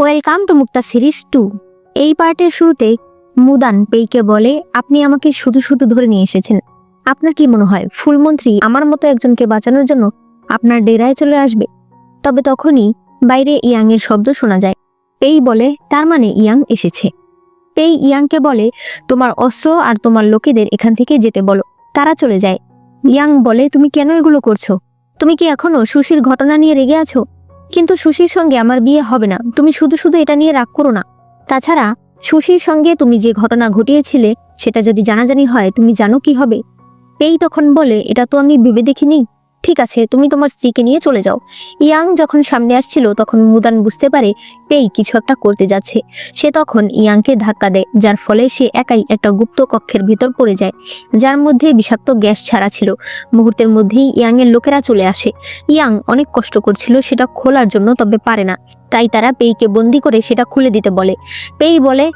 Welcome to Mukta series 2। এই পার্টের শুরুতে মুদান পেইকে বলে, আপনি আমাকে শুধু শুধু ধরে নিয়ে এসেছেন। আপনার কি মনে হয় ফুলমন্ত্রী আমার মতো একজনকে বাঁচানোর জন্য আপনার ডেরায় চলে আসবে? তবে তখনই বাইরে ইয়াং এর শব্দ শোনা যায়। পেই বলে, তার মানে ইয়াং এসেছে। পেই ইয়াংকে বলে, তোমার অস্ত্র আর তোমার লোকেদের এখান থেকে যেতে বলো। তারা চলে যায়। ইয়াং বলে, তুমি কেন এগুলো করছো? তুমি কি এখনো সুশির ঘটনা নিয়ে রেগে আছো? কিন্তু সুশির সঙ্গে আমার বিয়ে হবে না, তুমি শুধু শুধু এটা নিয়ে রাগ করো না। তাছাড়া সুশির সঙ্গে তুমি যে ঘটনা ঘটিয়েছিলে সেটা যদি জানাজানি হয়, তুমি জানো কি হবে? পেই তখন বলে, এটা তো আমি ভেবে দেখিনি। ঠিক আছে, তুমি তোমার স্ত্রীকে নিয়ে চলে যাও। ইয়াং যখন সামনে আসছিল তখন মুদান বুঝতে পারে পেই কিছু একটা করতে যাচ্ছে। সে তখন ইয়াংকে ধাক্কা দেয়, যার ফলে সে একাই একটা গুপ্ত কক্ষের ভিতর পড়ে যায়, যার মধ্যে বিষাক্ত গ্যাস ছাড়া ছিল। মুহূর্তের মধ্যেই ইয়াং এর লোকেরা চলে আসে। ইয়াং অনেক কষ্ট করছিল সেটা খোলার জন্য, তবে পারে না। তাই তারা পেইকে বন্দি করে সেটা খুলে দিতে বলে। পেই বলে,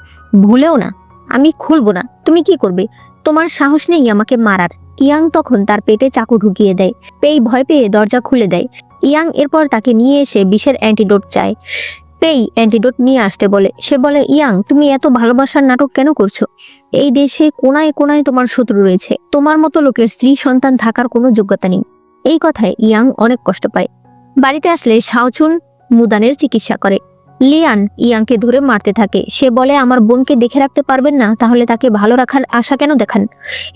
ভুলেও না, আমি খুলবো না। তুমি কি করবে? তোমার সাহস নেই আমাকে মারার। ইয়াং তখন তার পেটে চাকু ঢুকিয়ে দেয়। পেই ভয় পেয়ে দরজা খুলে দেয়। ইয়াং এরপর তাকে নিয়ে এসে বিষের অ্যান্টিডোট চায়। পেই অ্যান্টিডোট নিয়ে আসতে বলে। সে বলে, ইয়াং তুমি এত ভালোবাসার নাটক কেন করছো? এই দেশে কোনায় কোনায় তোমার শত্রু রয়েছে, তোমার মতো লোকের স্ত্রী সন্তান থাকার কোনো যোগ্যতা নেই। এই কথায় ইয়াং অনেক কষ্ট পায়। বাড়িতে আসলে শাওচুন মুদানের চিকিৎসা করে। লিয়ান ইয়াংকে ধরে মারতে থাকে। সে বলে, আমার বোনকে দেখে রাখতে পারবেন না, তাহলে তাকে ভালো রাখার আশা কেন দেখান?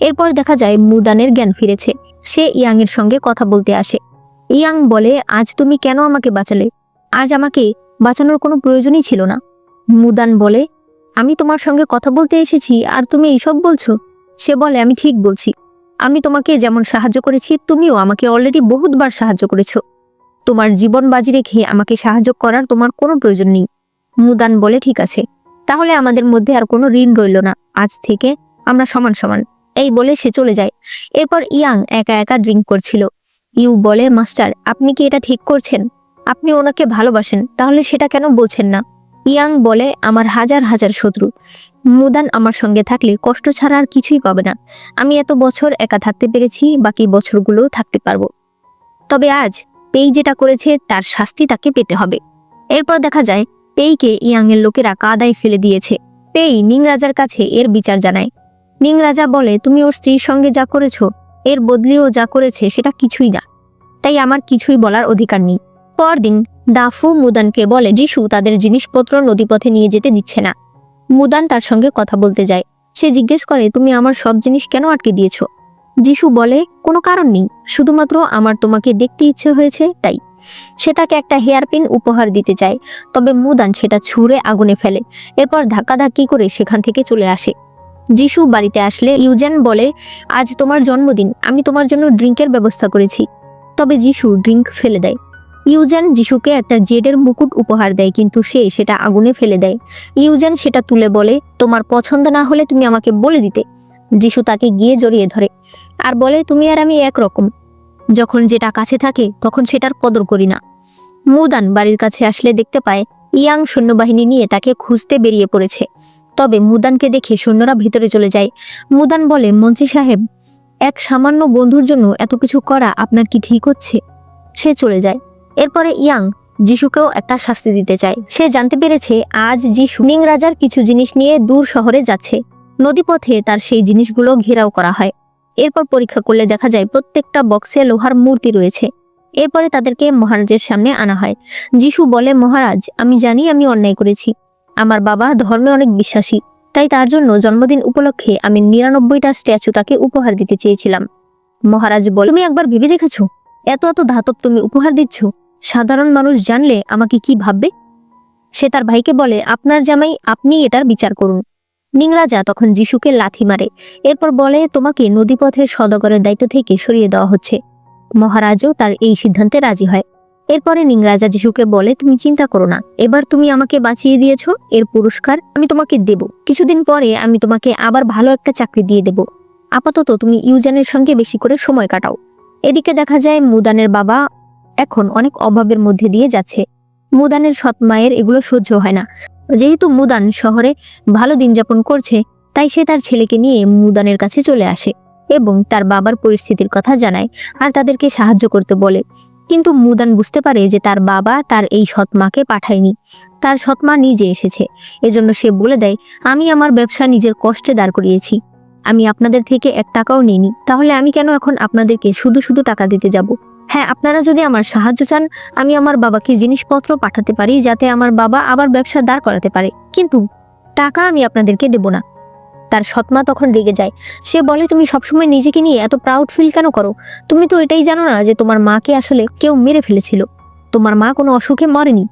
এরপর দেখা যায় মুদানের জ্ঞান ফিরেছে। সে ইয়াং এর সঙ্গে কথা বলতে আসে। ইয়াং বলে, আজ তুমি কেন আমাকে বাঁচালে? আজ আমাকে বাঁচানোর কোনো প্রয়োজনই ছিল না। মুদান বলে, আমি তোমার সঙ্গে কথা বলতে এসেছি আর তুমি এইসব বলছো? সে বলে, আমি ঠিক বলছি। আমি তোমাকে যেমন সাহায্য করেছি, তুমিও আমাকে অলরেডি বহুতবার সাহায্য করেছো। তোমার জীবন বাজি রেখে আমাকে সাহায্য করার তোমার কোনো প্রয়োজন নেই। মুদান বলে, ঠিক আছে, তাহলে আমাদের মধ্যে আর কোনো ঋণ রইল না। আজ থেকে আমরা সমান সমান। এই বলে সে চলে যায়। এরপর ইয়াং একা একা ড্রিঙ্ক করছিল। ইউ বলে, মাস্টার আপনি কি এটা ঠিক করছেন? আপনি ওনাকে ভালোবাসেন, তাহলে সেটা কেন বলছেন না? ইয়াং বলে, আমার হাজার হাজার শত্রু। মুদান আমার সঙ্গে থাকলে কষ্ট ছাড়া আর কিছুই পাবে না। আমি এত বছর একা থাকতে পেরেছি, বাকি বছরগুলোও থাকতে পারবো। তবে আজ পেই যেটা করেছে তার শাস্তি তাকে পেতে হবে। এরপর দেখা যায় পেইকে ইয়াং এর লোকেরা কাদায় ফেলে দিয়েছে। পেই নিং রাজার কাছে এর বিচার জানায়। নিং রাজা বলে, তুমি ওর স্ত্রীর সঙ্গে যা করেছো, এর বদলেও যা করেছে সেটা কিছুই না, তাই আমার কিছুই বলার অধিকার নেই। পরদিন দাফু মুদানকে বলে যিশু তাদের জিনিসপত্র নদীপথে নিয়ে যেতে দিচ্ছে না। মুদান তার সঙ্গে কথা বলতে যায়। সে জিজ্ঞেস করে, তুমি আমার সব জিনিস কেন আটকে দিয়েছো? যিশু বলে, কোনো কারণ নেই, শুধুমাত্র আমার তোমাকে দেখতে ইচ্ছে হয়েছে তাই। সে তাকে একটা হেয়ারপিন উপহার দিতে চায়, তবে মুদান সেটা ছুঁড়ে আগুনে ফেলে। এরপর ধাক্কাধাক্কি করে সেখান থেকে চলে আসে। যিশু বাড়িতে আসলে ইউজেন বলে, আজ তোমার জন্মদিন, আমি তোমার জন্য ড্রিঙ্কের ব্যবস্থা করেছি। তবে যিশু ড্রিঙ্ক ফেলে দেয়। ইউজেন যিশুকে একটা জেডের মুকুট উপহার দেয়, কিন্তু সে সেটা আগুনে ফেলে দেয়। ইউজেন সেটা তুলে বলে, তোমার পছন্দ না হলে তুমি আমাকে বলে দিতে। যিশু তাকে গিয়ে জড়িয়ে ধরে আর বলে, তুমি আর আমি একরকম, যখন যেটা কাছে থাকে তখন সেটার কদর করি না। মুদান বাড়ির কাছে আসলে দেখতে পায় ইয়াং সৈন্যবাহিনী নিয়ে তাকে খুঁজতে বেরিয়ে পড়েছে। তবে মুদানকে দেখে সৈন্যরা ভেতরে চলে যায়। মুদান বলে, মন্ত্রী সাহেব, এক সামান্য বন্ধুর জন্য এত কিছু করা আপনার কি ঠিক হচ্ছে? সে চলে যায়। এরপরে ইয়াং যিশুকেও একটা শাস্তি দিতে চায়। সে জানতে পেরেছে আজ যিশু নিং রাজার কিছু জিনিস নিয়ে দূর শহরে যাচ্ছে। নদীপথে তার সেই জিনিসগুলো ঘেরাও করা হয়। এরপর পরীক্ষা করলে দেখা যায় প্রত্যেকটা বক্সে লোহার মূর্তি রয়েছে। এরপরে তাদেরকে মহারাজের সামনে আনা হয়। যিশু বলে, মহারাজ, আমি জানি আমি অন্যায় করেছি। আমার বাবা ধর্মে অনেক বিশ্বাসী, তাই তার জন্য জন্মদিন উপলক্ষে আমি 99টা স্ট্যাচু তাকে উপহার দিতে চেয়েছিলাম। মহারাজ বলে, তুমি একবার ভেবে দেখেছো এত এত ধাতব তুমি উপহার দিচ্ছ? সাধারণ মানুষ জানলে আমাকে কি ভাববে? সে তার ভাইকে বলে, আপনার জামাই, আপনি এটার বিচার করুন। নিং রাজা তখন যিশুকে লাথি মারে। এরপর বলে, তোমাকে নদীপথের সদাগরের দায়িত্ব থেকে সরিয়ে দেওয়া হচ্ছে। মহারাজও তার এই সিদ্ধান্তে রাজি হয়। এরপরে নিং রাজা যিশুকে বলে, তুমি চিন্তা করো না, এবার তুমি আমাকে বাঁচিয়ে দিয়েছো, এর পুরস্কার আমি তোমাকে দেব। কিছুদিন পরে আমি তোমাকে আবার ভালো একটা চাকরি দিয়ে দেব। আপাতত তুমি ইউজেনের সঙ্গে বেশি করে সময় কাটাও। এদিকে দেখা যায় মুদানের বাবা এখন অনেক অভাবের মধ্যে দিয়ে যাচ্ছে। মুদানের সৎ মায়ের এগুলো সহ্য হয় না। যেহেতু মুদান শহরে ভালো দিন যাপন করছে, তাই সে তার ছেলেকে নিয়ে মুদানের কাছে চলে আসে এবং তার বাবার পরিস্থিতির কথা জানায় আর তাদেরকে সাহায্য করতে বলে। কিন্তু মুদান বুঝতে পারে যে তার বাবা তার এই সৎ মাকে পাঠায়নি, তার সৎ মা নিজে এসেছে। এজন্য সে বলে দেয়, আমি আমার ব্যবসা নিজের কষ্টে দাঁড় করিয়েছি, আমি আপনাদের থেকে 1 টাকাও নিইনি, তাহলে আমি কেন এখন আপনাদেরকে শুধু শুধু টাকা দিতে যাব? হ্যাঁ, আপনারা যদি আমার সাহায্য চান, আমি আমার বাবাকে জিনিসপত্র পাঠাতে পারি যাতে আমার বাবা আবার ব্যবসা দাঁড় করাতে পারে, কিন্তু টাকা আমি আপনাদেরকে দেব না। তার সৎমা তখন রেগে যায়। সে বলে, তুমি সবসময় নিজেকে নিয়ে এত প্রাউড ফিল কেন করো? তুমি তো এটাই জানো না যে তোমার মাকে আসলে কেউ মেরে ফেলেছিল, তোমার মা কোনো অসুখে মরেনি।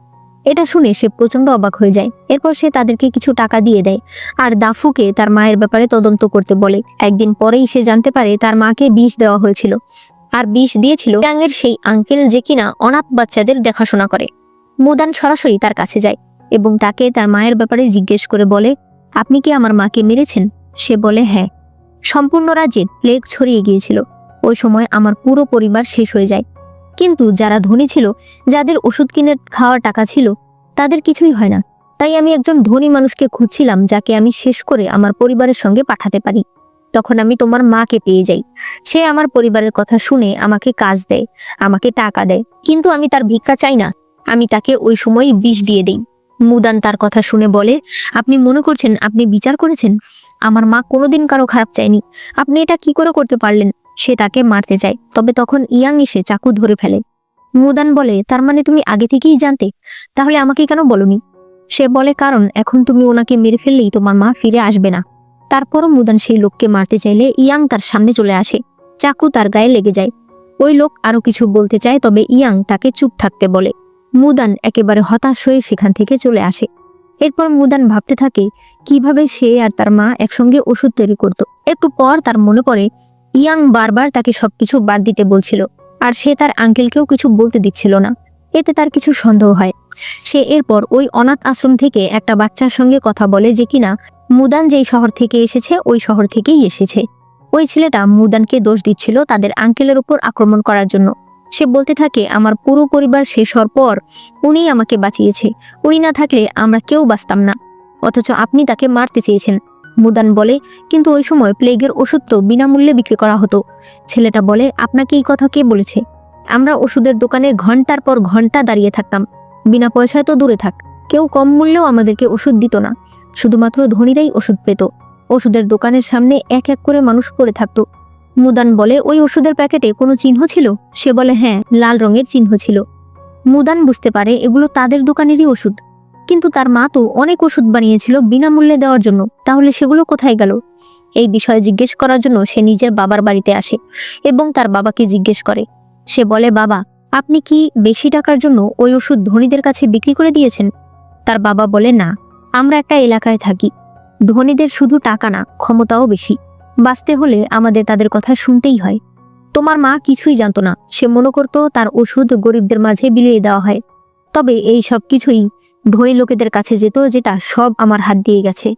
এটা শুনে সে প্রচন্ড অবাক হয়ে যায়। এরপর সে তাদেরকে কিছু টাকা দিয়ে দেয় আর দাফুকে তার মায়ের ব্যাপারে তদন্ত করতে বলে। একদিন পরেই সে জানতে পারে তার মাকে বিষ দেওয়া হয়েছিল, আর বিষ দিয়েছিল ইয়াংয়ের সেই আঙ্কেল যে কিনা অনাথ বাচ্চাদের দেখাশোনা করে। মুদান সরাসরি তার কাছে যায় এবং তাকে তার মায়ের ব্যাপারে জিজ্ঞেস করে বলে, আপনি কি আমার মাকে মেরেছেন? সে বলে, হ্যাঁ, সম্পূর্ণ রাজ্যে প্লেগ ছড়িয়ে গিয়েছিল, ওই সময় আমার পুরো পরিবার শেষ হয়ে যায়। কিন্তু যারা ধনী ছিল, যাদের ওষুধ কিনে খাওয়ার টাকা ছিল, তাদের কিছুই হয় না। তাই আমি একজন ধনী মানুষকে খুঁজছিলাম যাকে আমি শেষ করে আমার পরিবারের সঙ্গে পাঠাতে পারি। তখন আমি তোমার মাকে পেয়ে যাই। সে আমার পরিবারের কথা শুনে আমাকে কাজ দেয়, আমাকে টাকা দেয়, কিন্তু আমি তার ভিক্ষা চাই না, আমি তাকে ওই সময় বিষ দিয়ে দেই। মুদান তার কথা শুনে বলে, আপনি মনে করছেন আপনি বিচার করেছেন? আমার মা কোনোদিন কারো খারাপ চায়নি, আপনি এটা কি করে করতে পারলেন? সে তাকে মারতে চায়, তবে তখন ইয়াং এসে চাকু ধরে ফেলে। মুদান বলে, তার মানে তুমি আগে থেকেই জানতে? তাহলে আমাকে কেন বলনি? সে বলে, কারণ এখন তুমি ওনাকে মেরে ফেললেই তোমার মা ফিরে আসবে না। তারপরও মুদান সেই লোককে মারতে চাইলে ইয়াং তার সামনে চলে আসে, চাকু তার গায়ে লেগে যায়। ওই লোক আরো কিছু বলতে চায়, তবে ইয়াং তাকে চুপ থাকতে বলে। মুদান একেবারে হতাশ হয়ে সেখান থেকে চলে আসে। এরপর মুদান ভাবতে থাকে কিভাবে সে আর তার মা একসঙ্গে ওষুধ তৈরি করত। একটু পর তার মনে পড়ে ইয়াং বারবার তাকে সবকিছু বাদ দিতে বলছিল, আর সে তার আঙ্কেলকেও কিছু বলতে দিচ্ছিল না। এতে তার কিছু সন্দেহ হয়। সে এরপর ওই অনাথ আশ্রম থেকে একটা বাচ্চার সঙ্গে কথা বলে যে কিনা মুদান যেই শহর থেকে এসেছে ওই শহর থেকেই এসেছে। ওই ছেলেটা মুদানকে দোষ দিচ্ছিল তাদের আঙ্কেলের উপর আক্রমণ করার জন্য। সে বলতে থাকে, আমার পুরো পরিবার শেষ হওয়ার পর উনিই আমাকে বাঁচিয়েছে, উনি না থাকলে আমরা কেউ বাঁচতাম না, অথচ আপনি তাকে মারতে চেয়েছেন। মুদান বলে, কিন্তু ওই সময় প্লেগের ওষুধ তো বিনামূল্যে বিক্রি করা হতো। ছেলেটা বলে, আপনাকে এই কথা কে বলেছে? আমরা ওষুধের দোকানে ঘন্টার পর ঘন্টা দাঁড়িয়ে থাকতাম, বিনা পয়সায় তো দূরে থাক, কেউ কম মূল্যেও আমাদেরকে ওষুধ দিত না, শুধুমাত্র ধনীরাই ওষুধ পেত। ওষুধের দোকানের সামনে এক এক করে মানুষ পড়ে থাকতো। মুদান বলে, ওই ওষুধের প্যাকেটে কোনো চিহ্ন ছিল? সে বলে, হ্যাঁ, লাল রঙের চিহ্ন ছিল। মুদান বুঝতে পারে এগুলো তাদের দোকানেরই ওষুধ, কিন্তু তার মা তো অনেক ওষুধ বানিয়েছিল বিনামূল্যে দেওয়ার জন্য, তাহলে সেগুলো কোথায় গেল? এই বিষয়ে জিজ্ঞেস করার জন্য সে নিজের বাবার বাড়িতে আসে এবং তার বাবাকে জিজ্ঞেস করে। সে বলে, বাবা, আপনি কি বেশি টাকার জন্য ওই ওষুধ ধনীদের কাছে বিক্রি করে দিয়েছেন? তার বাবা বলে, না, আমরা একটা এলাকায় থাকি, ধনীদের শুধু টাকা না, ক্ষমতাও বেশি, বাঁচতে হলে আমাদের তাদের কথা শুনতেই হয়। তোমার মা কিছুই জানতো না, সে মনে করতো তার ওষুধ গরিবদের মাঝে বিলিয়ে দেওয়া হয়, তবে এই সব কিছুই ধনী লোকেদের কাছে যেত, যেটা সব আমার হাত দিয়ে গেছে।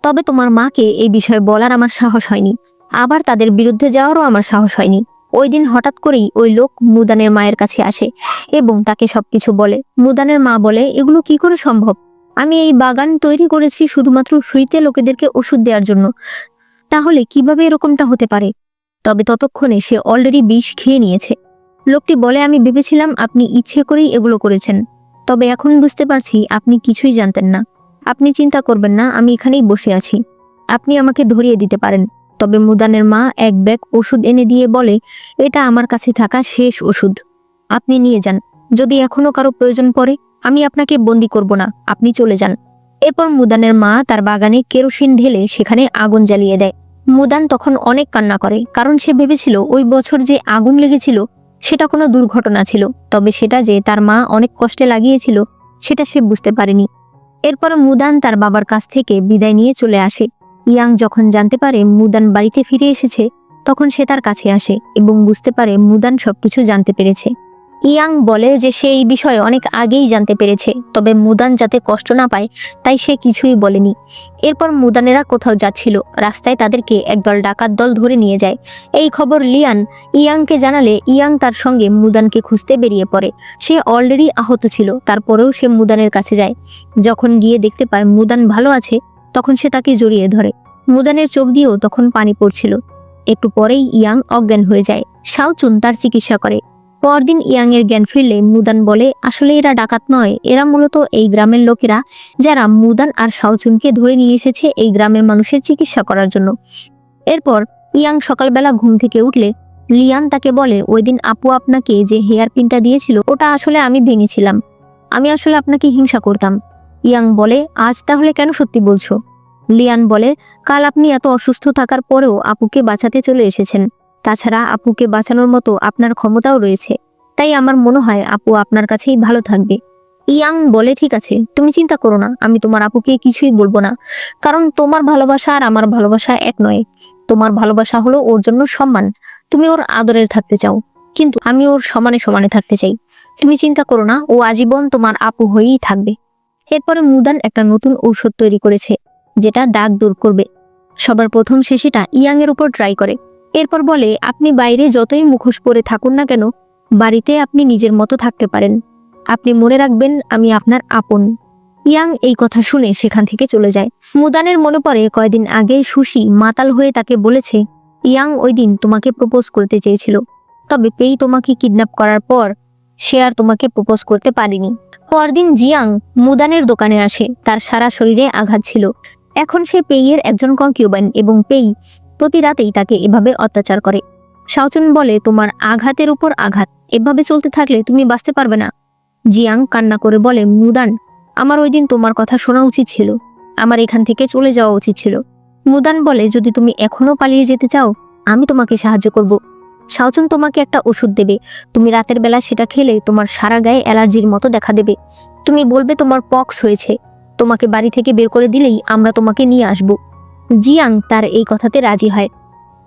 তবে তোমার মাকে এই বিষয়ে বলার আমার সাহস হয়নি, আবার তাদের বিরুদ্ধে যাওয়ারও আমার সাহস হয়নি। ওই দিন হঠাৎ করেই ওই লোক মুদানের মায়ের কাছে আসে এবং তাকে সবকিছু বলে। মুদানের মা বলে, এগুলো কি করে সম্ভব? আমি এই বাগান তৈরি করেছি শুধুমাত্র ফ্রিতে লোকেদেরকে ওষুধ দেওয়ার জন্য, তাহলে কিভাবে এরকমটা হতে পারে? তবে ততক্ষণে সে অলরেডি বিষ খেয়ে নিয়েছে। লোকটি বলে, আমি ভেবেছিলাম আপনি ইচ্ছে করেই এগুলো করেছেন, তবে এখন বুঝতে পারছি আপনি কিছুই জানতেন না। আপনি চিন্তা করবেন না, আমি এখানেই বসে আছি, আপনি আমাকে ধরিয়ে দিতে পারেন। তবে মুদানের মা এক ব্যাগ ওষুধ এনে দিয়ে বলে, এটা আমার কাছে থাকা শেষ ওষুধ, আপনি নিয়ে যান, যদি এখনো কারো প্রয়োজন পড়ে আমি আপনাকে বন্দি করব না, আপনি চলে যান। এরপর মুদানের মা তার বাগানে কেরোসিন ঢেলে সেখানে আগুন জ্বালিয়ে দেয়। মুদান তখন অনেক কান্না করে, কারণ সে ভেবেছিল ওই বছর যে আগুন লেগেছিল সেটা কোনো দুর্ঘটনা ছিল, তবে সেটা যে তার মা অনেক কষ্টে লাগিয়েছিল সেটা সে বুঝতে পারেনি। এরপর মুদান তার বাবার কাছ থেকে বিদায় নিয়ে চলে আসে। ইয়াং যখন জানতে পারে মুদান বাড়িতে ফিরে এসেছে, তখন সে তার কাছে আসে এবং বুঝতে পারে মুদান সবকিছু জানতে পেরেছে। ইয়াং বলে যে সে এই বিষয়ে অনেক আগেই জানতে পেরেছে, তবে মুদান যাতে কষ্ট না পায় তাই সে কিছুই বলেনি। এরপর মুদানেরা কোথাও যাচ্ছিল, রাস্তায় তাদেরকে একদল ডাকাত দল ধরে নিয়ে যায়। এই খবর লিয়ান ইয়াংকে জানালে ইয়াং তার সঙ্গে মুদানকে খুঁজতে বেরিয়ে পড়ে। সে অলরেডি আহত ছিল, তারপরেও সে মুদানের কাছে যায়। যখন গিয়ে দেখতে পায় মুদান ভালো আছে, তখন সে তাকে জড়িয়ে ধরে। মুদানের চোখ দিয়েও তখন পানি পড়ছিল। একটু পরেই ইয়াং অজ্ঞান হয়ে যায়। শাওচুন তার চিকিৎসা করে। পরদিন ইয়াং এর জ্ঞান ফিরলে মুদান বলে, আসলে এরা ডাকাত নয়, এরা মূলত এই গ্রামের লোকেরা যারা মুদান আর শাওচুনকে ধরে নিয়ে এসেছে এই গ্রামের মানুষের চিকিৎসা করার জন্য। এরপর ইয়াং সকালবেলা ঘুম থেকে উঠলে লিয়ান তাকে বলে, ওই দিন আপু আপনাকে যে হেয়ার পিনটা দিয়েছিল ওটা আসলে আমি ভেঙেছিলাম, আমি আসলে আপনাকে হিংসা করতাম। ইয়াং বলে, আজ তাহলে কেন সত্যি বলছো? লিয়ান বলে, কাল আপনি এত অসুস্থ থাকার পরেও আপুকে বাঁচাতে চলে এসেছেন, তাছাড়া আপুকে বাঁচানোর মতো আপনার ক্ষমতাও রয়েছে, তাই আমার মনে হয় আপু আপনার কাছেই ভালো থাকবে। ইয়াং বলে, ঠিক আছে, তুমি চিন্তা করো না, আমি তোমার আপুকে কিছুই বলবো না, কারণ তোমার ভালোবাসা আর আমার ভালোবাসা এক নয়। তোমার ভালোবাসা হলো ওর জন্য সম্মান, তুমি ওর আদরের থাকতে চাও, কিন্তু আমি ওর সমানে সমানে থাকতে চাই। তুমি চিন্তা করো না, ও আজীবন তোমার আপু হয়েই থাকবে। এরপরে মুদান একটা নতুন ঔষধ তৈরি করেছে যেটা দাগ দূর করবে। সবার প্রথম সে সেটা ইয়াং এর উপর ট্রাই করে। এরপর বলে, আপনি বাইরে যতই মুখোশ পরে থাকুন না কেন, বাড়িতে আপনি নিজের মতো থাকতে পারেন, আপনি মনে রাখবেন আমি আপনার আপন। ইয়াং এই কথা শুনে সেখান থেকে চলে যায়। মুদানের মনে পড়ে কয়দিন আগে সুশি মাতাল হয়ে তাকে বলেছে ইয়াং ওই দিন তোমাকে প্রপোজ করতে চেয়েছিল, তবে পেই তোমাকে কিডন্যাপ করার পর সে আর তোমাকে প্রপোজ করতে পারেনি। পরদিন জিয়াং মুদানের দোকানে আসে, তার সারা শরীরে আঘাত ছিল। এখন সে পেইয়ের একজন কনকিউবাইন এবং পেই প্রতি রাতেই তাকে এভাবে অত্যাচার করে। শাওচুন বলে, তোমার আঘাতের উপর আঘাত, এভাবে চলতে থাকলে তুমি বাঁচতে পারবে না। জিয়াং কান্না করে বলে, মুদান, আমার ওই দিন তোমার কথা শোনা উচিত ছিল, আমার এখান থেকে চলে যাওয়া উচিত ছিল। মুদান বলে, যদি তুমি এখনো পালিয়ে যেতে চাও আমি তোমাকে সাহায্য করব। শাওচুন তোমাকে একটা ওষুধ দেবে, তুমি রাতের বেলা সেটা খেলে তোমার সারা গায়ে অ্যালার্জির মতো দেখা দেবে, তুমি বলবে তোমার পক্স হয়েছে, তোমাকে বাড়ি থেকে বের করে দিলেই আমরা তোমাকে নিয়ে আসব। জিয়াং তার এই কথাতে রাজি হয়।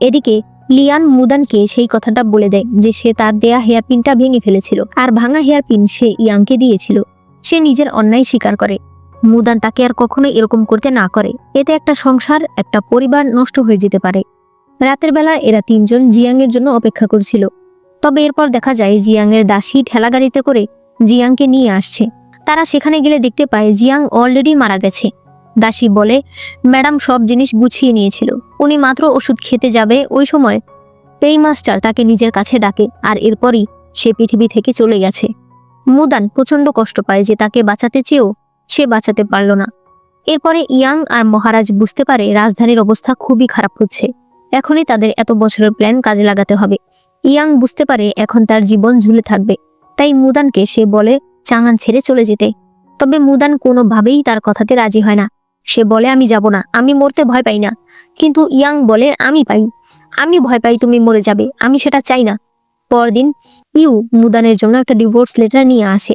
এদিকে লিয়ান মুদানকে সেই কথাটা বলে দেয় যে সে তার দেয়া হেয়ারপিনটা ভেঙে ফেলেছিল, আর ভাঙা হেয়ারপিন সে ইয়াংকে দিয়েছিল। সে নিজের অন্যায় স্বীকার করে। মুদান তাকে আর কখনো এরকম করতে না করে, এতে একটা সংসার, একটা পরিবার নষ্ট হয়ে যেতে পারে। রাতের বেলা এরা তিনজন জিয়াং এর জন্য অপেক্ষা করছিল। তবে এরপর দেখা যায় জিয়াং এর দাসী ঠেলা গাড়িতে করে জিয়াংকে নিয়ে আসছে। তারা সেখানে গেলে দেখতে পায় জিয়াং অলরেডি মারা গেছে। দাসী বলে, ম্যাডাম সব জিনিস গুছিয়ে নিয়েছিল, উনি মাত্র ওষুধ খেতে যাবে ওই সময় পেই মাস্টার তাকে নিজের কাছে ডাকে, আর এরপরই সে পৃথিবী থেকে চলে গেছে। মুদান প্রচন্ড কষ্ট পায় যে তাকে বাঁচাতে চেয়েও সে বাঁচাতে পারল না। এরপরে ইয়াং আর মহারাজ বুঝতে পারে রাজধানীর অবস্থা খুবই খারাপ হচ্ছে, এখনই তাদের এত বছরের প্ল্যান কাজে লাগাতে হবে। ইয়াং বুঝতে পারে এখন তার জীবন ঝুলে থাকবে, তাই মুদানকে সে বলে চাঙান ছেড়ে চলে যেতে। তবে মুদান কোনোভাবেই তার কথাতে রাজি হয় না। সে বলে, আমি যাব না, আমি মরতে ভয় পাই না। কিন্তু ইয়াং বলে, আমি ভয় পাই তুমি মরে যাবে, আমি সেটা চাই না। পরদিন ইউ মুদানের জন্য একটা ডিভোর্স লেটার নিয়ে আসে,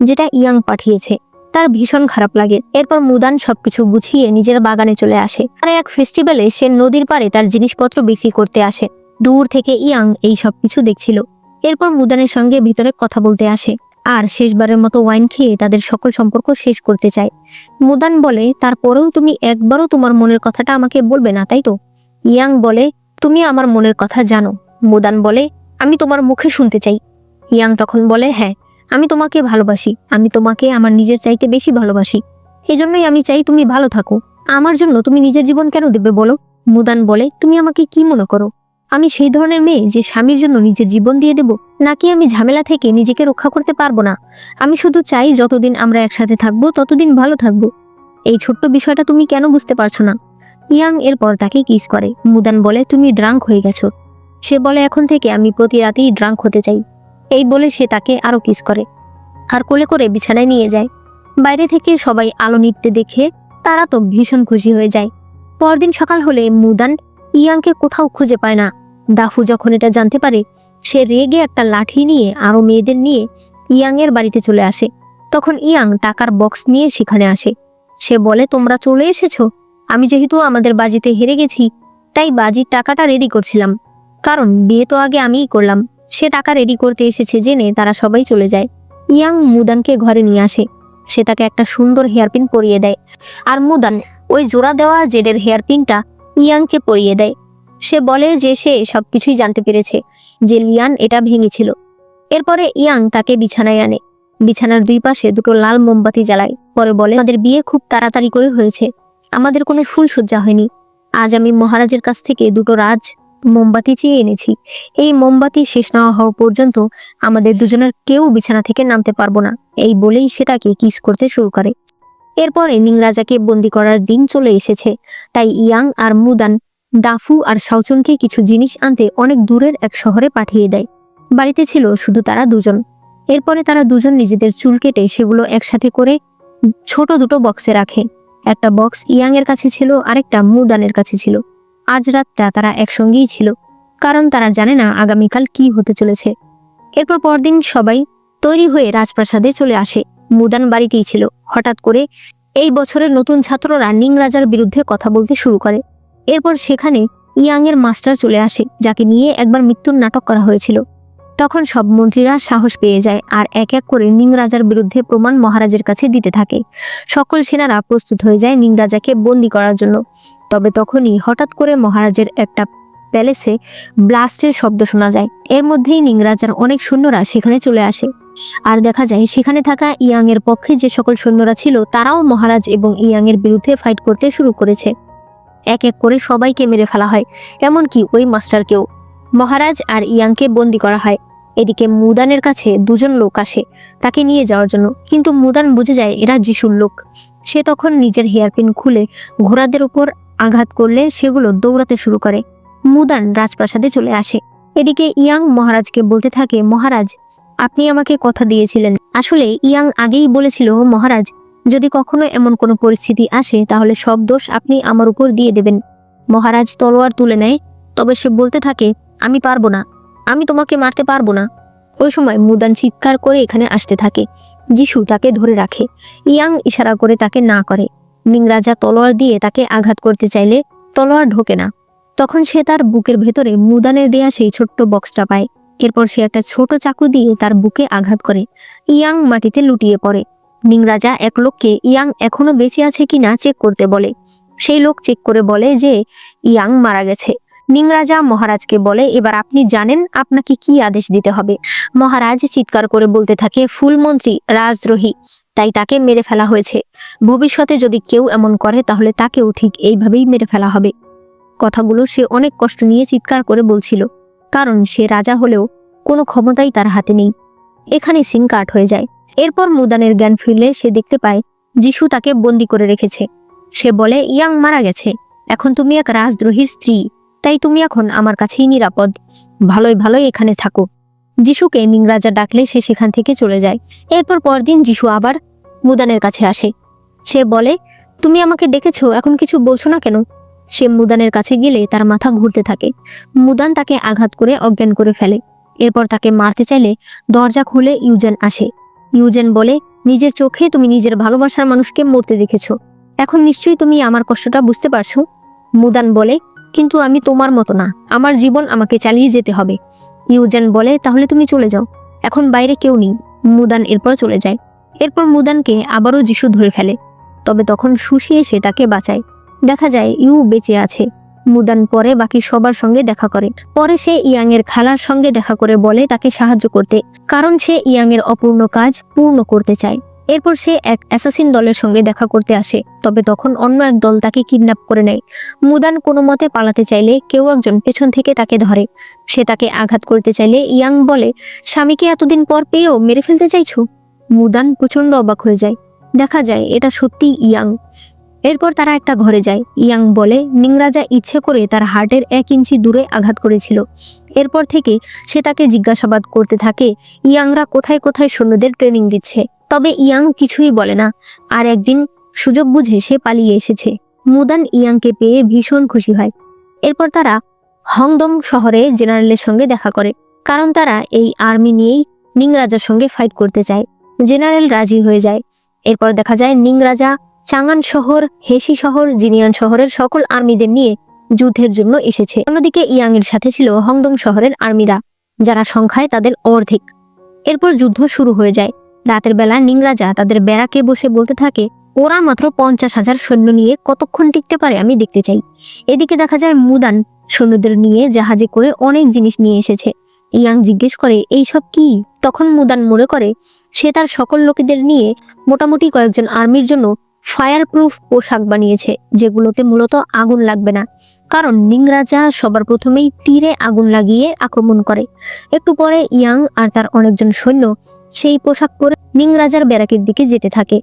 যেটা ইয়াং পাঠিয়েছে। তার ভীষণ খারাপ লাগে। এরপর মুদান সবকিছু গুছিয়ে নিজের বাগানে চলে আসে। আর এক ফেস্টিভ্যালে সে নদীর পাড়ে তার জিনিসপত্র বিক্রি করতে আসে। দূর থেকে ইয়াং এই সবকিছু দেখছিল। এরপর মুদানের সঙ্গে ভিতরে কথা বলতে আসে, আর শেষবারের মতো ওয়াইন খেয়ে তাদের সকল সম্পর্ক শেষ করতে চায়। মুদান বলে, তারপরেও তুমি একবারও তোমার মনের কথাটা আমাকে বলবে না, তাই তো? ইয়াং বলে, তুমি আমার মনের কথা জানো। মুদান বলে, আমি তোমার মুখে শুনতে চাই। ইয়াং তখন বলে, হ্যাঁ, আমি তোমাকে ভালোবাসি, আমি তোমাকে আমার নিজের চাইতে বেশি ভালোবাসি, এই জন্যই আমি চাই তুমি ভালো থাকো। আমার জন্য তুমি নিজের জীবন কেন দেবে বলো? মুদান বলে, তুমি আমাকে কি মনে করো, আমি সেই ধরনের মেয়ে যে স্বামীর জন্য নিজের জীবন দিয়ে দেব? নাকি আমি ঝামেলা থেকে নিজেকে রক্ষা করতে পারবো না? আমি শুধু চাই যতদিন আমরা একসাথে থাকবো ততদিন ভালো থাকবো। এই ছোট্ট বিষয়টা তুমি কেন বুঝতে পারছো না? ইয়াং এরপর তাকে কিস করে। মুদান বলে, তুমি ড্রাঙ্ক হয়ে গেছো। সে বলে, এখন থেকে আমি প্রতি রাতেই ড্রাঙ্ক হতে চাই। এই বলে সে তাকে আরো কিস করে আর কোলে করে বিছানায় নিয়ে যায়। বাইরে থেকে সবাই আলো নিতে দেখে তারা তো ভীষণ খুশি হয়ে যায়। পরদিন সকাল হলে মুদান ইয়াংকে কোথাও খুঁজে পায় না। দাফু যখন এটা জানতে পারে, সে রেগে একটা লাঠি নিয়ে আরো মেয়েদের নিয়ে ইয়াং এর বাড়িতে চলে আসে। তখন ইয়াং টাকার বক্স নিয়ে সেখানে আসে। সে বলে, তোমরা চলে এসেছো? আমি যেহেতু আমাদের বাজিতে হেরে গেছি, তাই বাজির টাকাটা রেডি করছিলাম, কারণ বিয়ে তো আগে আমিই করলাম। সে টাকা রেডি করতে এসেছে জেনে তারা সবাই চলে যায়। ইয়াং মুদানকে ঘরে নিয়ে আসে। সে তাকে একটা সুন্দর হেয়ারপিন পরিয়ে দেয়, আর মুদান ওই জোড়া দেওয়া জেডের হেয়ারপিনটা ইয়াংকে পরিয়ে দেয়। সে বলে যে সে সবকিছুই জানতে পেরেছে, যে লিয়ান এটা ভেঙেছিল। এরপরে ইয়াং তাকে বিছানায় আনে। বিছানার দুই পাশে দুটো লাল মোমবাতি জ্বালায়। পরে বলে, আমাদের বিয়ে খুব তাড়াতাড়ি করে হয়েছে, আমাদের কোনো ফুলসজ্জা হয়নি। আজ আমি মহারাজের কাছ থেকে দুটো মোমবাতি চেয়ে এনেছি। এই মোমবাতি শেষ না হওয়া পর্যন্ত আমাদের দুজনের কেউ বিছানা থেকে নামতে পারবো না। এই বলেই সে তাকে কিস করতে শুরু করে। এরপরে নিংরাজাকে বন্দি করার দিন চলে এসেছে। তাই ইয়াং আর মুদান দাফু আর শাওচুনকে কিছু জিনিস আনতে অনেক দূরের এক শহরে পাঠিয়ে দেয়। বাড়িতে ছিল শুধু তারা দুজন। এরপরে তারা দুজন নিজেদের চুল কেটে সেগুলো একসাথে করে ছোট দুটো বক্সে রাখে। একটা বক্স ইয়াং এর কাছে ছিল, আরেকটা মুদানের কাছে ছিল। আজ রাতটা তারা একসঙ্গেই ছিল, কারণ তারা জানে না আগামীকাল কি হতে চলেছে। এরপর পরদিন সবাই তৈরি হয়ে রাজপ্রাসাদে চলে আসে। মুদান বাড়িতেই ছিল। হঠাৎ করে এই বছরের নতুন ছাত্ররা নিংরাজার বিরুদ্ধে কথা বলতে শুরু করে। এরপর সেখানে ইয়াং এর মাস্টার চলে আসে, যাকে নিয়ে একবার মৃত্যুর নাটক করা হয়েছিল। তখন সব মন্ত্রীরা সাহস পেয়ে যায় আর এক এক করে নিংরাজার বিরুদ্ধে প্রমাণ মহারাজের কাছে দিতে থাকে। সকল সেনারা প্রস্তুত হয়ে যায় নিংরাজাকে বন্দি করার জন্য। তবে তখনই হঠাৎ করে মহারাজের একটা প্যালেসে ব্লাস্টের শব্দ শোনা যায়। এর মধ্যেই নিংরাজার অনেক সৈন্যরা সেখানে চলে আসে। আর দেখা যায় সেখানে থাকা ইয়াং এর পক্ষে যে সকল সৈন্যরা ছিল তারাও মহারাজ এবং ইয়াং এর বিরুদ্ধে ফাইট করতে শুরু করেছে। এক এক করে সবাইকে মেরে ফেলা হয়, এমনকি ওই মাস্টারকেও। মহারাজ আর ইয়াংকে বন্দি করা হয়। এদিকে মুদানের কাছে দুজন লোক আসে তাকে নিয়ে যাওয়ার জন্য, কিন্তু মুদান বুঝে যায় এরা যিশুর লোক। সে তখন নিজের হেয়ারপিন খুলে ঘোড়াদের উপর আঘাত করলে সেগুলো দৌড়াতে শুরু করে। মুদান রাজপ্রাসাদে চলে আসে। এদিকে ইয়াং মহারাজকে বলতে থাকে, মহারাজ, আপনি আমাকে কথা দিয়েছিলেন। আসলে ইয়াং আগেই বলেছিল, মহারাজ, যদি কখনো এমন কোনো পরিস্থিতি আসে তাহলে সব দোষ আপনি আমার উপর দিয়ে দেবেন। মহারাজ তলোয়ার তুলে নেয়, তবে সে বলতে থাকে, আমি পারবো না, আমি তোমাকে মারতে পারবো না। ওই সময় মুদান চিৎকার করে এখানে আসতে থাকে। যিশু তাকে ধরে রাখে। ইয়াং ইশারা করে তাকে না করে। নিংরাজা তলোয়ার দিয়ে তাকে আঘাত করতে চাইলে তলোয়ার ঢোকে না। তখন সে তার বুকের ভেতরে মুদানের দেয়া সেই ছোট্ট বক্সটা পায়। এরপর সে একটা ছোট চাকু দিয়ে তার বুকে আঘাত করে। ইয়াং মাটিতে লুটিয়ে পড়ে। নিংরাজা এক লোককে ইয়াং এখনো বেঁচে আছে কিনা চেক করতে বলে। সেই লোক চেক করে বলে যে ইয়াং মারা গেছে। নিংরাজা মহারাজকে বলে, এবার আপনি জানেন আপনাকে কি আদেশ দিতে হবে। মহারাজ চিৎকার করে বলতে থাকে, ফুলমন্ত্রী রাজদ্রোহী, তাই তাকে মেরে ফেলা হয়েছে। ভবিষ্যতে যদি কেউ এমন করে তাহলে তাকেও ঠিক এইভাবেই মেরে ফেলা হবে। কথাগুলো সে অনেক কষ্ট নিয়ে চিৎকার করে বলছিল, কারণ সে রাজা হলেও কোনো ক্ষমতাই তার হাতে নেই। এখানে সিন কাট হয়ে যায়। এরপর মুদানের জ্ঞান ফিরলে সে দেখতে পায় যিশু তাকে বন্দি করে রেখেছে। সে বলে, ইয়াং মারা গেছে, এখন তুমি এক রাজদ্রোহীর স্ত্রী, তাই তুমি এখন আমার কাছেই নিরাপদ। ভালোই ভালোই এখানে থাকো। যিশুকে নিংরাজা ডাকলে সে সেখান থেকে চলে যায়। এরপর পরদিন যিশু আবার মুদানের কাছে আসে। সে বলে, তুমি আমাকে ডেকেছো, এখন কিছু বলছো না কেন? সে মুদানের কাছে গেলে তার মাথা ঘুরতে থাকে। মুদান তাকে আঘাত করে অজ্ঞান করে ফেলে। এরপর তাকে মারতে চাইলে দরজা খুলে ইউজেন আসে। ইউজেন বলে, নিজের চোখে তুমি নিজের ভালোবাসার মানুষকে মরতে দেখেছো, এখন নিশ্চয়ই তুমি আমার কষ্টটা বুঝতে পারছো। মুদান বলে, কিন্তু আমি তোমার মতো না, আমার জীবন আমাকে চালিয়ে যেতে হবে। ইউজেন বলে, তাহলে তুমি চলে যাও, এখন বাইরে কেউ নেই। মুদান এরপর চলে যায়। এরপর মুদানকে আবারও যিশু ধরে ফেলে, তবে তখন সুশি এসে তাকে বাঁচায়। দেখা যায় ইউ বেঁচে আছে। মুদান পরে বাকি সবার সঙ্গে দেখা করে। পরে সে ইয়াং এর খালার সঙ্গে দেখা করে বলে তাকে সাহায্য করতে, কারণ সে ইয়াং এর অপূর্ণ কাজ পূর্ণ করতে চায়। এরপর সে এক অ্যাসাসিন দলের সঙ্গে দেখা করতে আসে, তবে তখন অন্য এক দল তাকে কিডন্যাপ করে নেয়। মুদান কোনো মতে পালাতে চাইলে কেউ একজন পেছন থেকে তাকে ধরে। সে তাকে আঘাত করতে চাইলে ইয়াং বলে, স্বামীকে এতদিন পর পেয়েও মেরে ফেলতে চাইছো? মুদান প্রচন্ড অবাক হয়ে যায়। দেখা যায় এটা সত্যি ইয়াং। এরপর তারা একটা ঘরে যায়। ইয়াং বলে, নিংরাজা ইচ্ছে করে তার হার্টের 1 ইঞ্চি দূরে আঘাত করেছিল। এরপর থেকে সে তাকে জিজ্ঞাসাবাদ করতে থাকে ইয়াংরা কোথায় কোথায় সৈন্যদের ট্রেনিং দিচ্ছে। তবে ইয়াং কিছুই বলে না। আর একদিন সুযোগ বুঝে সে পালিয়ে এসেছে। মুদান ইয়াংকে পেয়ে ভীষণ খুশি হয়। এরপর তারা হংদং শহরে জেনারেলের সঙ্গে দেখা করে, কারণ তারা এই আর্মি নিয়েই নিংরাজার সঙ্গে ফাইট করতে চায়। জেনারেল রাজি হয়ে যায়। এরপর দেখা যায় নিংরাজা চাঙ্গান শহর, হেসি শহর, জিনিয়ান শহরের সকল আর্মিদের নিয়ে যুদ্ধের জন্য এসেছে। অন্যদিকে ইয়াং এর সাথে ছিল হংদং শহরের আর্মিরা, যারা সংখ্যায় তাদের অর্ধেক। এরপর যুদ্ধ শুরু হয়ে যায়। রাতের বেলা নিংরাজা তাদের ব্যারাকে বসে বলতে থাকে, ওরা মাত্র 50,000 সৈন্য নিয়ে কতক্ষণ টিকতে পারে আমি দেখতে চাই। এদিকে দেখা যায় মুদান সৈন্যদের নিয়ে জাহাজে করে অনেক জিনিস নিয়ে এসেছে। ইয়াং জিজ্ঞেস করে, এইসব কি? তখন মুদান মনে করে সে তার সকল লোকেদের নিয়ে মোটামুটি কয়েকজন আর্মির জন্য ফায়ার প্রুফ পোশাক বানিয়েছে, যেগুলোতে মূলত আগুন লাগবে না, কারণ নিং রাজা সবার প্রথমেই তীরে আগুন লাগিয়ে আক্রমণ করে। একটু পরে ইয়াং আর তার অনেকজন সৈন্য সেই পোশাক পরে নিং রাজার ব্যারাকের দিকে যেতে থাকে।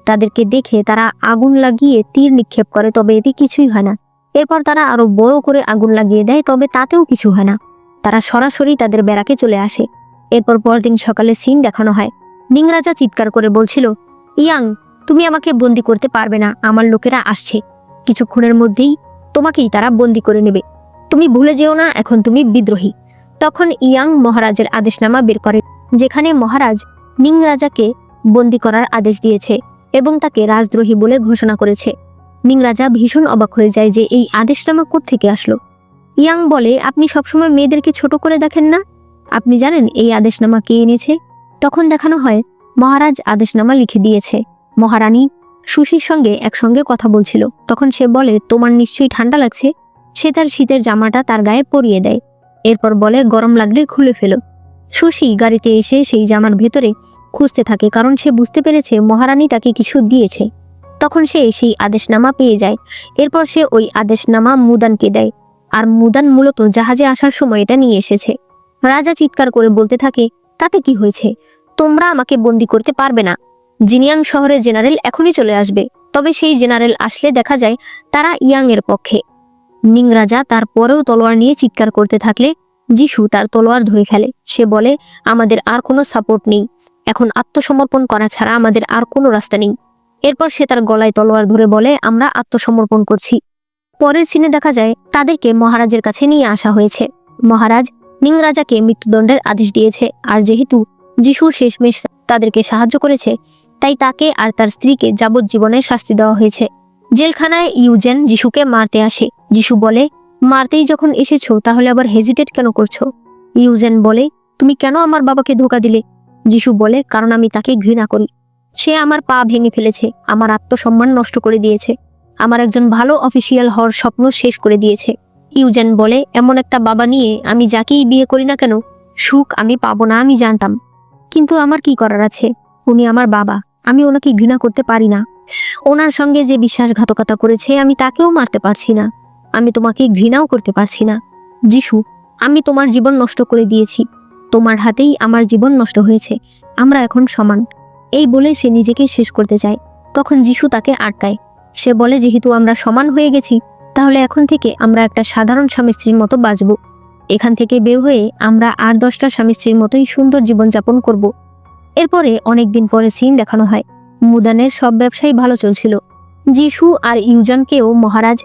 তাদেরকে দেখে তারা আগুন লাগিয়ে তীর নিক্ষেপ করে, তবে এতে কিছুই হয় না। এরপর তারা আরো বড় করে আগুন লাগিয়ে দেয়, তবে তাতেও কিছু হয় না। তারা সরাসরি তাদের ব্যারাকে চলে আসে। এরপর পরদিন সকালে সিন দেখানো হয়। নিং রাজা চিৎকার করে বলছিল, ইয়াং, তুমি আমাকে বন্দি করতে পারবে না, আমার লোকেরা আসছে। কিছুক্ষণের মধ্যেই তোমাকেই তারা বন্দি করে নেবে। তুমি ভুলে যেও না, এখন তুমি বিদ্রোহী। তখন ইয়াং মহারাজের আদেশনামা বের করে, যেখানে মহারাজ নিং রাজাকে বন্দি করার আদেশ দিয়েছে এবং তাকে রাজদ্রোহী বলে ঘোষণা করেছে। নিং রাজা ভীষণ অবাক হয়ে যায় যে এই আদেশনামা কোত্থেকে আসলো। ইয়াং বলে, আপনি সবসময় মেয়েদেরকে ছোট করে দেখেন না? আপনি জানেন এই আদেশনামা কে এনেছে? তখন দেখানো হয় মহারাজ আদেশনামা লিখে দিয়েছে। মহারানী সুশির সঙ্গে একসঙ্গে কথা বলছিল। তখন সে বলে, তোমার নিশ্চয়ই ঠান্ডা লাগছে। সে তার শীতের জামাটা তার গায়ে পরিয়ে দেয়। এরপর বলে, গরম লাগলে খুলে ফেলো। সুশি গাড়িতে এসে সেই জামার ভেতরে খুঁজতে থাকে, কারণ সে বুঝতে পেরেছে মহারানী তাকে কিছু দিয়েছে। তখন সে সেই আদেশনামা পেয়ে যায়। এরপর সে ওই আদেশনামা মুদানকে দেয়, আর মুদান মূলত জাহাজে আসার সময় এটা নিয়ে এসেছে। রাজা চিৎকার করে বলতে থাকে, তাতে কি হয়েছে? তোমরা আমাকে বন্দি করতে পারবে না। জিনিয়াং শহরের জেনারেল এখনই চলে আসবে। তবে সেই জেনারেল আসলে দেখা যায় তারা ইয়াং এর পক্ষে। নিং রাজা তারপরেও তলোয়ার নিয়ে চিৎকার করতে থাকলে যিশু তার তলোয়ার ধরে ফেলে। সে বলে, আমাদের আর কোনো সাপোর্ট নেই, এখন আত্মসমর্পণ করা ছাড়া আমাদের আর কোনো রাস্তা নেই। এরপর সে তার গলায় তলোয়ার ধরে বলে, আমরা আত্মসমর্পণ করছি। পরের সিনে দেখা যায় তাদেরকে মহারাজের কাছে নিয়ে আসা হয়েছে। মহারাজ নিং রাজাকে মৃত্যুদণ্ডের আদেশ দিয়েছে, আর যেহেতু যিশুর শেষমেশ তাদেরকে সাহায্য করেছে, তাই তাকে আর তার স্ত্রীকে যাবজ্জীবনের শাস্তি দেওয়া হয়েছে। জেলখানায় ইউজেন যিশুকে মারতে আসে। যিশু বলে, মারতেই যখন এসেছো তাহলে আবার হেজিটেট কেন করছো? ইউজেন বলে, তুমি কেন আমার বাবাকে ধোঁকা দিলে? যিশু বলে, কারণ আমি তাকে ঘৃণা করি। সে আমার পা ভেঙে ফেলেছে, আমার আত্মসম্মান নষ্ট করে দিয়েছে, আমার একজন ভালো অফিসিয়াল হওয়ার স্বপ্ন শেষ করে দিয়েছে। ইউজেন বলে, এমন একটা বাবা নিয়ে আমি যাকেই বিয়ে করি না কেন, সুখ আমি পাবো না, আমি জানতাম। কিন্তু আমার কি করার আছে? উনি আমার বাবা, আমি ওনাকে ঘৃণা করতে পারি না। ওনার সঙ্গে যে বিশ্বাসঘাতকতা করেছে আমি তাকেও মারতে পারছি না। আমি তোমাকে ঘৃণাও করতে পারছি না। যিশু, আমি তোমার জীবন নষ্ট করে দিয়েছি, তোমার হাতেই আমার জীবন নষ্ট হয়েছে, আমরা এখন সমান। এই বলে সে নিজেকে শেষ করতে চায়। তখন যিশু তাকে আটকায়। সে বলে, যেহেতু আমরা সমান হয়ে গেছি, তাহলে এখন থেকে আমরা একটা সাধারণ স্বামী স্ত্রীর মতো বাঁচব। এখান থেকে বের হয়ে আমরা আর 10টা স্বামী স্ত্রীর মতোই সুন্দর জীবনযাপন করব। এরপরে অনেকদিন পরে সিন দেখানো হয়। মুদানের সব ব্যবসাই ভালো চলছিল। যিশু আর ইউজনকেও মহারাজ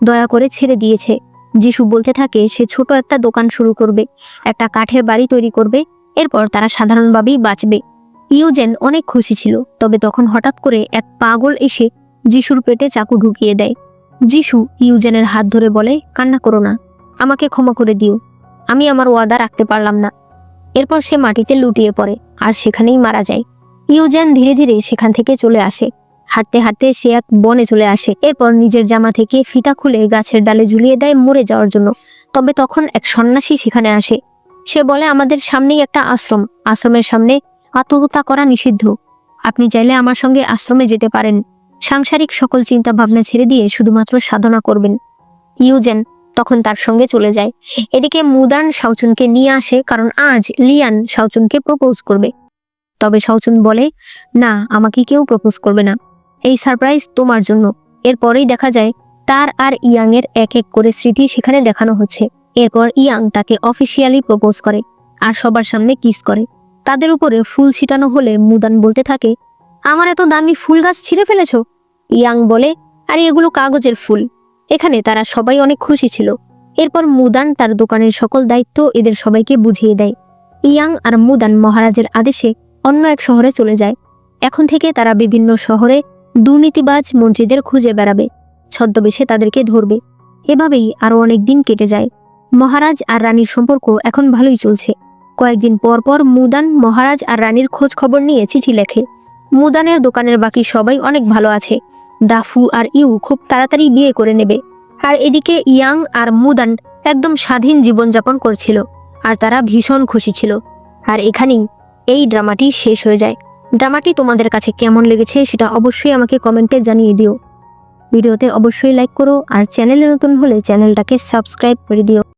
দয়া করে ছেড়ে দিয়েছে। যিশু বলতে থাকে সে ছোট একটা দোকান শুরু করবে, একটা কাঠের বাড়ি তৈরি করবে, এরপর তারা সাধারণভাবেই বাঁচবে। ইউজেন অনেক খুশি ছিল। তবে তখন হঠাৎ করে এক পাগল এসে যিশুর পেটে চাকু ঢুকিয়ে দেয়। যিশু ইউজেনের হাত ধরে বলে, কান্না করো না, আমাকে ক্ষমা করে দিও, আমি আমার ওয়াদা রাখতে পারলাম না। এরপর সে মাটিতে লুটিয়ে পড়ে আর সেখানেই মারা যায়। ইউজেন ধীরে ধীরে সেখান থেকে চলে আসে। হাঁটতে হাঁটতে সে এক বনে চলে আসে। এরপর নিজের জামা থেকে ফিতা খুলে গাছের ডালে ঝুলিয়ে দেয় মরে যাওয়ার জন্য। তবে তখন এক সন্ন্যাসী সেখানে আসে। সে বলে, আমাদের সামনেই একটা আশ্রম, আশ্রমের সামনে আত্মহত্যা করা নিষিদ্ধ, আপনি চাইলে আমার সঙ্গে আশ্রমে যেতে পারেন, সাংসারিক সকল চিন্তা ভাবনা ছেড়ে দিয়ে শুধুমাত্র সাধনা করবেন। ইউজেন তখন তার সঙ্গে চলে যায়। এদিকে মুদান শাওচুনকে নিয়ে আসে, কারণ আজ লিয়ান শাওচুনকে প্রপোজ করবে। তবে শাওচুন বলে, না, আমাকে কেউ প্রপোজ করবে না, এই সারপ্রাইজ তোমার জন্য। এরপরেই দেখা যায় তার আর ইয়াং এর এক এক করে স্মৃতি সেখানে দেখানো হচ্ছে। এরপর ইয়াং তাকে অফিসিয়ালি প্রপোজ করে আর সবার সামনে কিস করে। তাদের উপরে ফুল ছিটানো হলে মুদান বলতে থাকে, আমার এত দামি ফুল গাছ ছিঁড়ে ফেলেছো? ইয়াং বলে, আরে এগুলো কাগজের ফুল। এখানে তারা সবাই অনেক খুশি ছিল। এরপর মুদান তার দোকানের সকল দায়িত্ব এদের সবাইকে বুঝিয়ে দেয়। ইয়াং আর মুদান মহারাজের আদেশে অন্য এক শহরে চলে যায়। এখন থেকে তারা বিভিন্ন শহরে দুর্নীতিবাজ মন্ত্রীদের খুঁজে বেড়াবে, ছদ্মবেশে তাদেরকে ধরবে। এভাবেই আরো অনেক দিন কেটে যায়। মহারাজ আর রানীর সম্পর্ক এখন ভালোই চলছে। কয়েকদিন পর পর মুদান মহারাজ আর রানীর খোঁজ খবর নিয়ে চিঠি লেখে। মুদানের দোকানের বাকি সবাই অনেক ভালো আছে। দাফু আর ইউ খুব তাড়াতাড়ি বিয়ে করে নেবে। আর এদিকে ইয়াং আর মুদান একদম স্বাধীন জীবনযাপন করছিল আর তারা ভীষণ খুশি ছিল। আর এখানেই এই ড্রামাটি শেষ হয়ে যায়। ড্রামাটি তোমাদের কাছে কেমন লেগেছে সেটা অবশ্যই আমাকে কমেন্টে জানিয়ে দিও। ভিডিওতে অবশ্যই লাইক করো আর চ্যানেলে নতুন হলে চ্যানেলটাকে সাবস্ক্রাইব করে দিও।